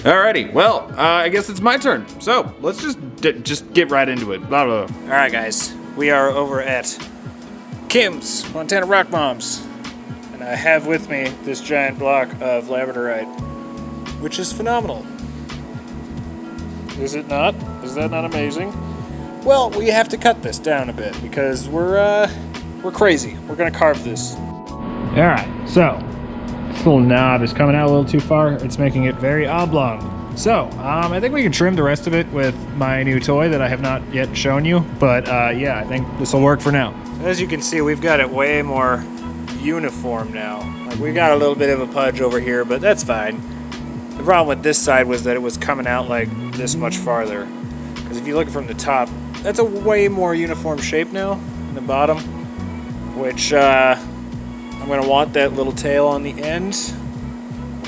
Alrighty, well, I guess it's my turn. So let's just get right into it. Blah, blah, blah. All right, guys, we are over at Kim's Montana Rock Bombs, and I have with me this giant block of labradorite, which is phenomenal. Is it not? Is that not amazing? Well, we have to cut this down a bit because we're crazy. We're gonna carve this. All right, so this little knob is coming out a little too far. It's making it very oblong. So, I think we can trim the rest of it with my new toy that I have not yet shown you. But yeah, I think this will work for now. As you can see, we've got it way more uniform now. Like, we got a little bit of a pudge over here, but that's fine. The problem with this side was that it was coming out like this much farther. Because if you look from the top, that's a way more uniform shape now in the bottom, which I'm gonna want that little tail on the end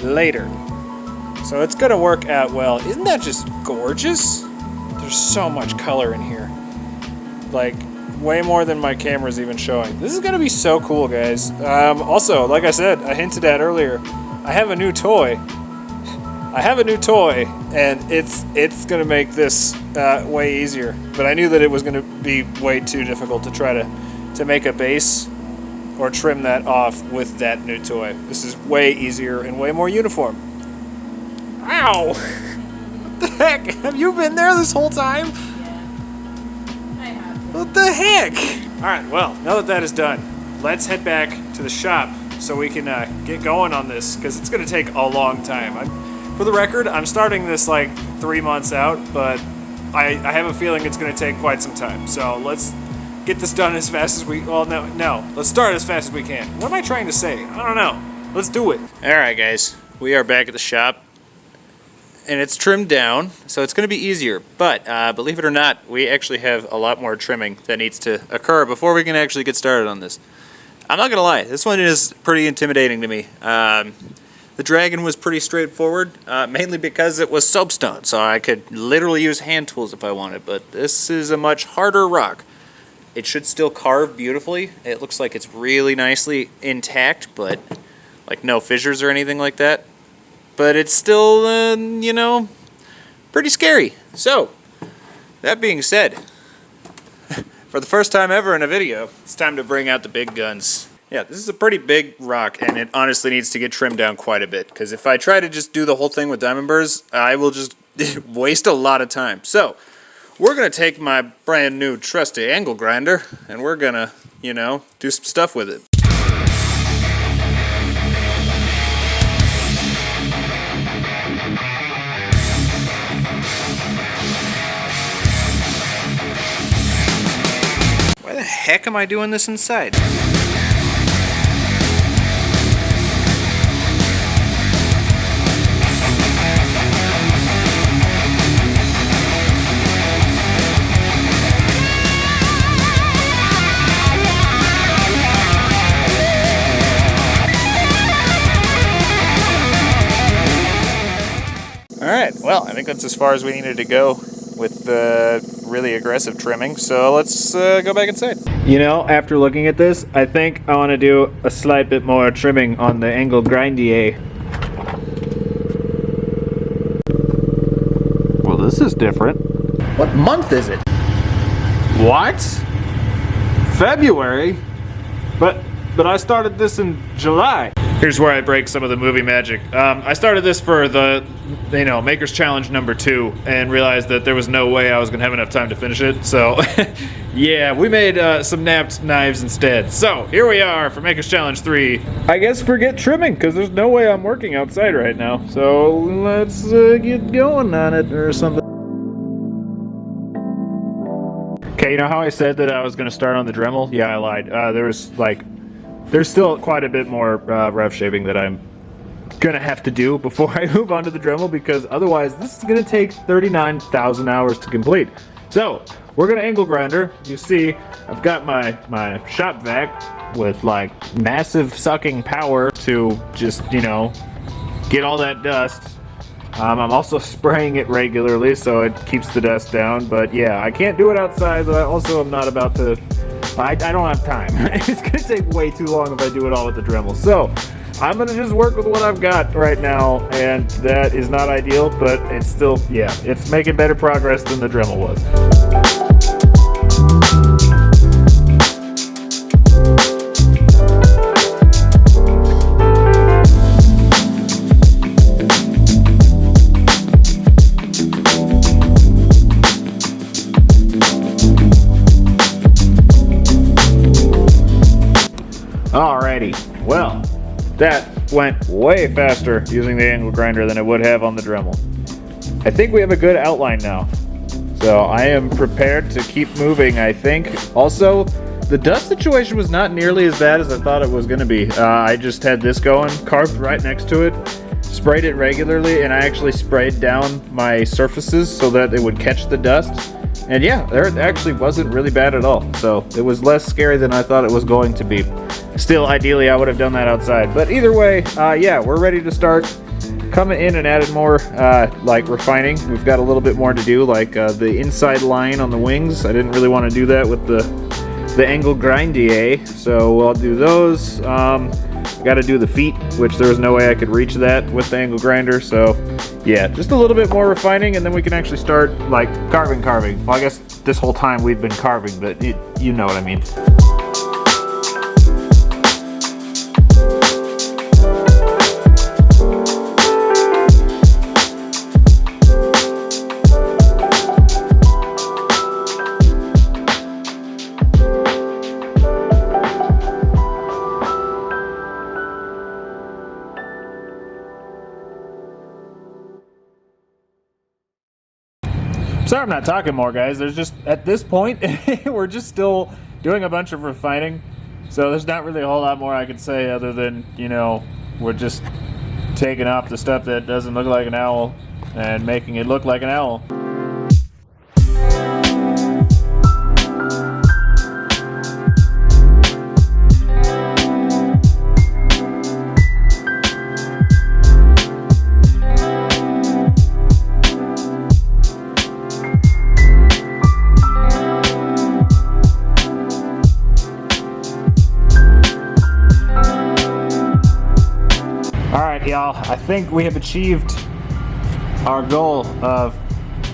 later. So it's gonna work out well. Isn't that just gorgeous? There's so much color in here. Like, way more than my camera's even showing. This is gonna be so cool, guys. Also, like I said, I hinted at earlier, I have a new toy. And it's gonna make this way easier. But I knew that it was gonna be way too difficult to try to make a base or trim that off with that new toy. This is way easier and way more uniform. Ow! What the heck? Have you been there this whole time? I have. What the heck? Alright, well, now that that is done, let's head back to the shop so we can get going on this, because it's going to take a long time. For the record, I'm starting this like 3 months out, but I have a feeling it's going to take quite some time. So let's get this done as fast as we... Well, no. Let's start as fast as we can. What am I trying to say? I don't know. Let's do it. Alright, guys. We are back at the shop. And it's trimmed down, so it's going to be easier. But believe it or not, we actually have a lot more trimming that needs to occur before we can actually get started on this. I'm not going to lie, this one is pretty intimidating to me. The dragon was pretty straightforward, mainly because it was soapstone, so I could literally use hand tools if I wanted. But this is a much harder rock. It should still carve beautifully. It looks like it's really nicely intact, but like no fissures or anything like that. But it's still, you know, pretty scary. So, that being said, for the first time ever in a video, it's time to bring out the big guns. Yeah, this is a pretty big rock, and it honestly needs to get trimmed down quite a bit, because if I try to just do the whole thing with diamond burrs, I will just waste a lot of time. So, we're going to take my brand new trusty angle grinder, and we're going to, you know, do some stuff with it. Why the heck am I doing this inside? Alright, well, I think that's as far as we needed to go with the really aggressive trimming, so let's go back inside. You know, after looking at this, I think I want to do a slight bit more trimming on the angle grindier. Well, this is different. What month is it? What? February? But I started this in July. Here's where I break some of the movie magic. I started this for the, you know, Maker's Challenge #2 and realized that there was no way I was gonna have enough time to finish it. So, yeah, we made some napped knives instead. So, here we are for Maker's Challenge 3. I guess forget trimming, because there's no way I'm working outside right now. So, let's get going on it or something. Okay, you know how I said that I was gonna start on the Dremel? Yeah, I lied. There's still quite a bit more rough shaping that I'm gonna have to do before I move on to the Dremel, because otherwise this is gonna take 39,000 hours to complete. So we're gonna angle grinder. You see, I've got my shop vac with like massive sucking power to just, you know, get all that dust I'm also spraying it regularly so it keeps the dust down, but yeah, I can't do it outside, but I also am not about to, I don't have time. It's gonna take way too long if I do it all with the Dremel. So I'm gonna just work with what I've got right now, and that is not ideal, but it's still, yeah, it's making better progress than the Dremel was. Alrighty, well, that went way faster using the angle grinder than it would have on the Dremel. I think we have a good outline now, so I am prepared to keep moving, I think. Also, the dust situation was not nearly as bad as I thought it was going to be. I just had this going, carved right next to it, sprayed it regularly, and I actually sprayed down my surfaces so that it would catch the dust. And yeah, it actually wasn't really bad at all, so it was less scary than I thought it was going to be. Still, ideally, I would have done that outside. But either way, yeah, we're ready to start coming in and adding more, like, refining. We've got a little bit more to do, like the inside line on the wings. I didn't really want to do that with the angle grindier, so I'll do those. Got to do the feet, which there was no way I could reach that with the angle grinder, so yeah, just a little bit more refining, and then we can actually start, like, carving. Well, I guess this whole time we've been carving, but you know what I mean. Sorry I'm not talking more, guys. There's just, at this point, we're just still doing a bunch of refining. So there's not really a whole lot more I could say other than, you know, we're just taking off the stuff that doesn't look like an owl and making it look like an owl. Alright, y'all, I think we have achieved our goal of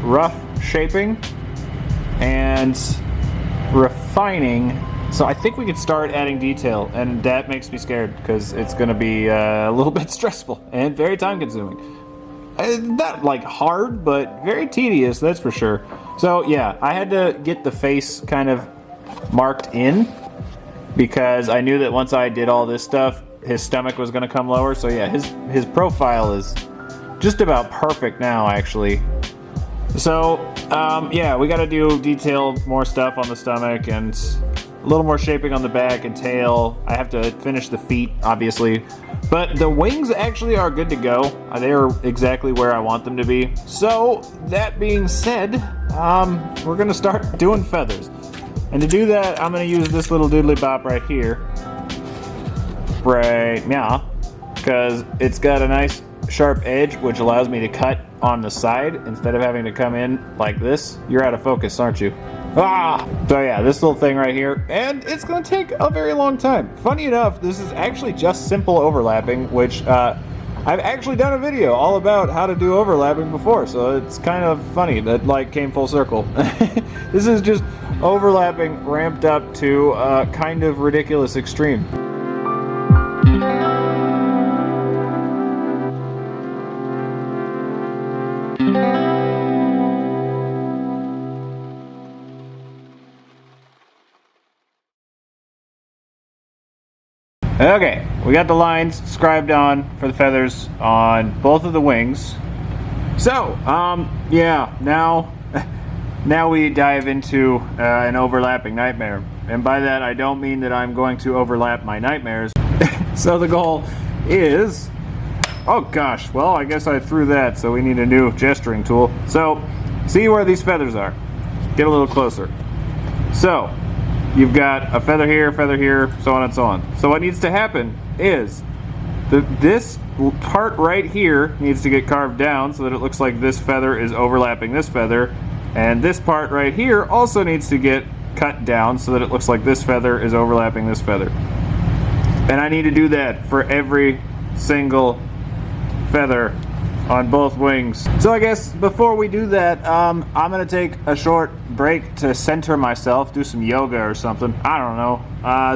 rough shaping and refining. So I think we could start adding detail, and that makes me scared because it's going to be a little bit stressful and very time consuming. Not like hard, but very tedious, that's for sure. So yeah, I had to get the face kind of marked in because I knew that once I did all this stuff, his stomach was going to come lower. So yeah, his profile is just about perfect now, actually. So yeah, we got to do more stuff on the stomach and a little more shaping on the back and tail. I have to finish the feet, obviously, but the wings actually are good to go. They're exactly where I want them to be. So that being said, we're going to start doing feathers, and to do that, I'm going to use this little doodly bop right here. Right now, because it's got a nice sharp edge which allows me to cut on the side instead of having to come in like this. You're out of focus, aren't you? So yeah, this little thing right here, and it's going to take a very long time. Funny enough, this is actually just simple overlapping, which I've actually done a video all about how to do overlapping before, so it's kind of funny that like came full circle. This is just overlapping ramped up to a kind of ridiculous extreme. Okay, we got the lines scribed on for the feathers on both of the wings. So, yeah, now we dive into an overlapping nightmare. And by that, I don't mean that I'm going to overlap my nightmares. So the goal is, oh gosh, well, I guess I threw that, so we need a new gesturing tool. So, see where these feathers are. Get a little closer. So, you've got a feather here, so on and so on. So what needs to happen is this part right here needs to get carved down so that it looks like this feather is overlapping this feather. And this part right here also needs to get cut down so that it looks like this feather is overlapping this feather. And I need to do that for every single feather on both wings. So I guess before we do that, I'm gonna take a short break to center myself, do some yoga or something. I don't know.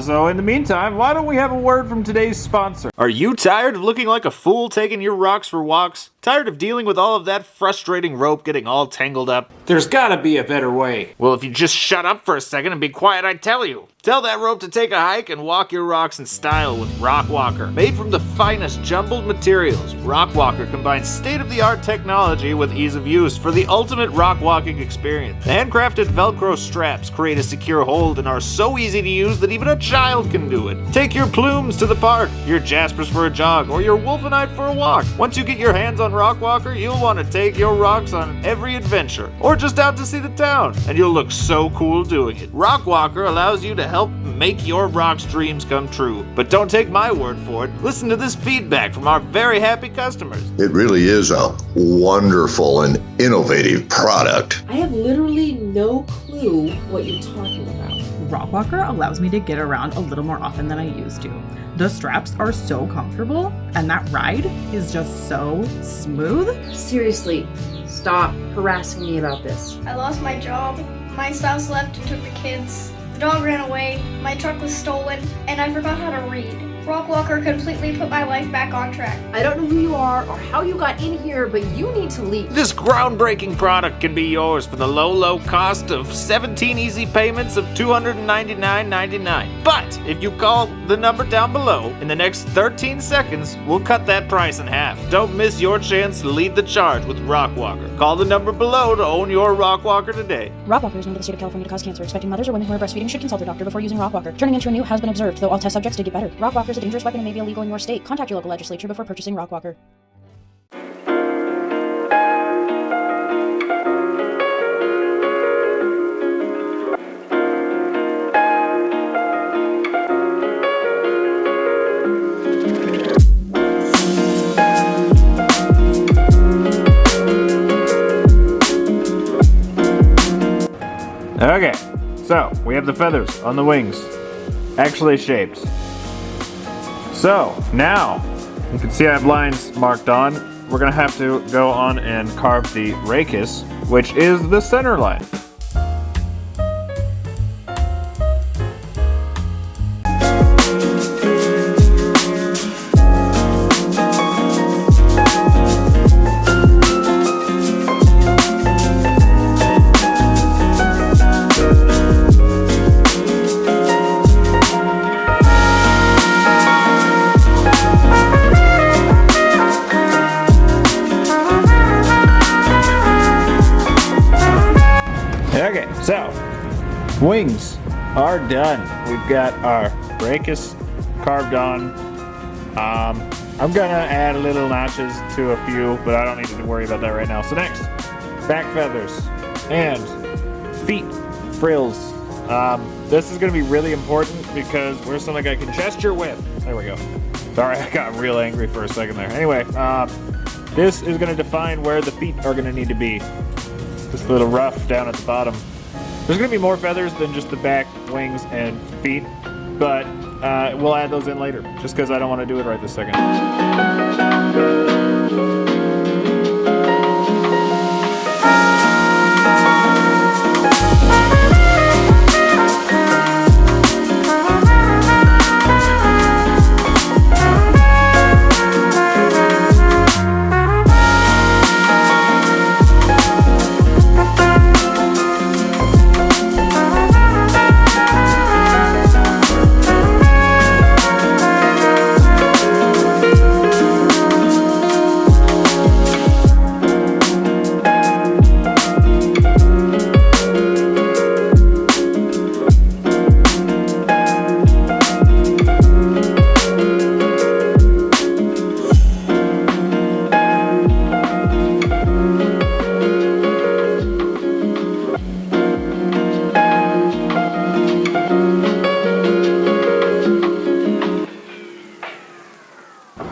So in the meantime, why don't we have a word from today's sponsor? Are you tired of looking like a fool taking your rocks for walks? Tired of dealing with all of that frustrating rope getting all tangled up? There's gotta be a better way. Well, if you just shut up for a second and be quiet, I tell you. Tell that rope to take a hike and walk your rocks in style with Rock Walker. Made from the finest jumbled materials, Rock Walker combines state-of-the-art technology with ease of use for the ultimate rock walking experience. The handcrafted Velcro straps create a secure hold and are so easy to use that even a child can do it. Take your plumes to the park, your jaspers for a jog, or your wolfenite for a walk. Once you get your hands on Rock Walker, you'll want to take your rocks on every adventure, or just out to see the town, and you'll look so cool doing it. Rock Walker allows you to help make your rocks dreams come true. But don't take my word for it. Listen to this feedback from our very happy customers. It really is a wonderful and innovative product. I have literally no clue what you're talking about. Rock Walker allows me to get around a little more often than I used to. The straps are so comfortable, and that ride is just so smooth. Seriously, stop harassing me about this. I lost my job. My spouse left and took the kids. The dog ran away. My truck was stolen, and I forgot how to read. Rock Walker completely put my life back on track. I don't know who you are or how you got in here, but you need to leave. This groundbreaking product can be yours for the low cost of 17 easy payments of $299.99. But if you call the number down below, in the next 13 seconds, we'll cut that price in half. Don't miss your chance to lead the charge with Rock Walker. Call the number below to own your Rock Walker today. Rock Walker is known to the state of California to cause cancer. Expecting mothers or women who are breastfeeding should consult their doctor before using Rock Walker. Turning into a newt has been observed, though all test subjects did get better. Rock Walker is a dangerous weapon and may be illegal in your state. Contact your local legislature before purchasing Rock Walker. Okay, so we have the feathers on the wings, actually shaped. So now you can see I have lines marked on. We're gonna have to go on and carve the rachis, which is the center line. Okay, so wings are done. We've got our rachis carved on. I'm gonna add a little notches to a few, but I don't need to worry about that right now. So next, back feathers and feet frills. This is gonna be really important because we're something I can gesture with. There we go. Sorry, I got real angry for a second there. Anyway, this is gonna define where the feet are gonna need to be. Just a little rough down at the bottom. There's gonna be more feathers than just the back, wings, and feet, but we'll add those in later, just because I don't want to do it right this second.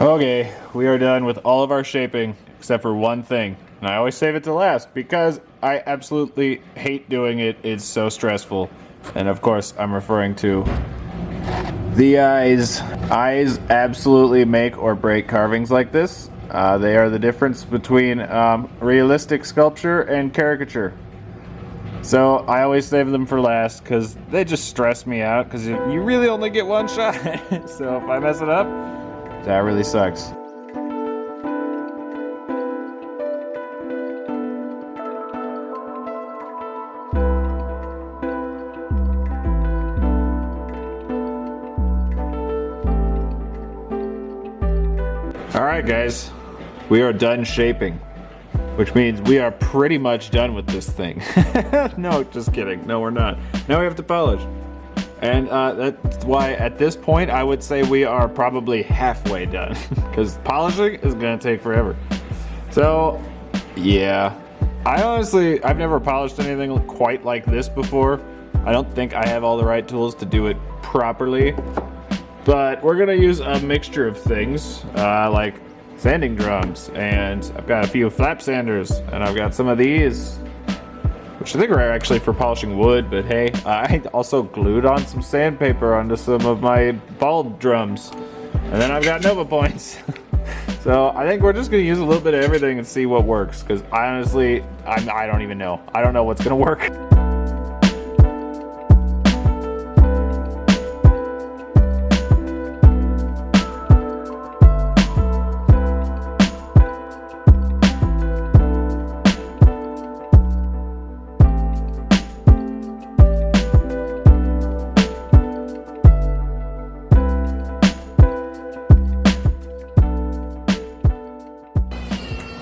Okay, we are done with all of our shaping except for one thing. And I always save it to last because I absolutely hate doing it. It's so stressful. And of course, I'm referring to the eyes. Eyes absolutely make or break carvings like this. They are the difference between realistic sculpture and caricature. So I always save them for last because they just stress me out because you really only get one shot. So if I mess it up, that really sucks. Alright guys, we are done shaping, which means we are pretty much done with this thing. No, just kidding. No, we're not. Now we have to polish. And that's why at this point I would say we are probably halfway done because polishing is gonna take forever. So yeah, I've never polished anything quite like this before. I don't think I have all the right tools to do it properly, but we're gonna use a mixture of things like sanding drums, and I've got a few flap sanders, and I've got some of these, which I think are actually for polishing wood, but hey, I also glued on some sandpaper onto some of my ball drums, and then I've got Nova points. So I think we're just gonna use a little bit of everything and see what works, because honestly, I don't even know. I don't know what's gonna work.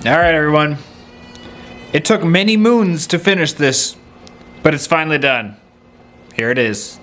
Alright everyone, it took many moons to finish this, but it's finally done. Here it is.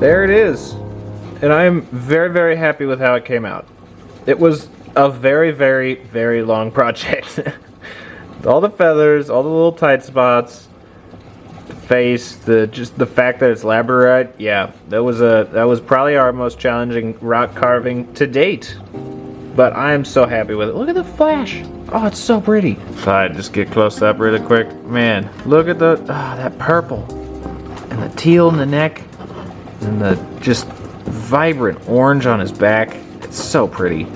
There it is. And I'm very, very happy with how it came out. It was a very, very, very long project. All the feathers, all the little tight spots, the face, just the fact that it's labradorite. Yeah, that was probably our most challenging rock carving to date. But I am so happy with it. Look at the flash. Oh, it's so pretty. I'd just get close up really quick. Man, look at that purple and the teal in the neck and the just vibrant orange on his back. It's so pretty.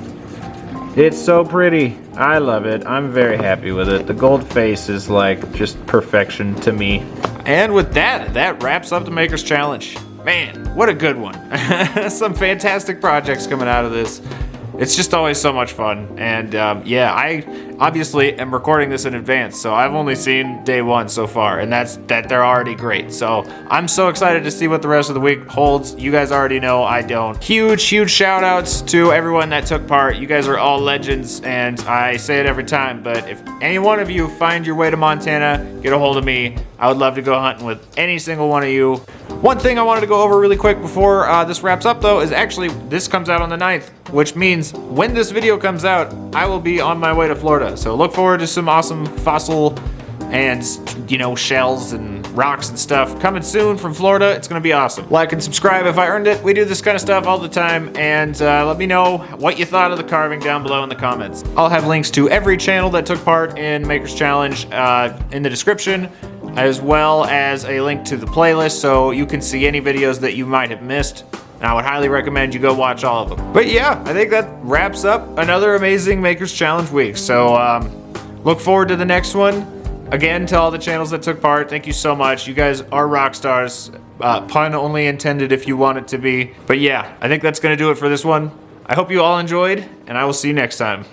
It's so pretty. I love it. I'm very happy with it. The gold face is like just perfection to me. And with that wraps up the Maker's Challenge. Man, what a good one. Some fantastic projects coming out of this. It's just always so much fun. And yeah, I obviously am recording this in advance, so I've only seen day 1 so far, and that they're already great. So I'm so excited to see what the rest of the week holds. You guys already know I don't. Huge shout outs to everyone that took part. You guys are all legends, and I say it every time, but if any one of you find your way to Montana, get a hold of me. I would love to go hunting with any single one of you. One thing I wanted to go over really quick before this wraps up though is actually this comes out on the 9th, which means when this video comes out, I will be on my way to Florida. So look forward to some awesome fossil and, you know, shells and rocks and stuff coming soon from Florida. It's gonna be awesome. Like and subscribe if I earned it. We do this kind of stuff all the time, and let me know what you thought of the carving down below in the comments. I'll have links to every channel that took part in Maker's Challenge in the description, as well as a link to the playlist so you can see any videos that you might have missed. And I would highly recommend you go watch all of them. But yeah, I think that wraps up another amazing Maker's Challenge week. So look forward to the next one. Again, to all the channels that took part, thank you so much. You guys are rock stars. Pun only intended if you want it to be. But yeah, I think that's gonna do it for this one. I hope you all enjoyed, and I will see you next time.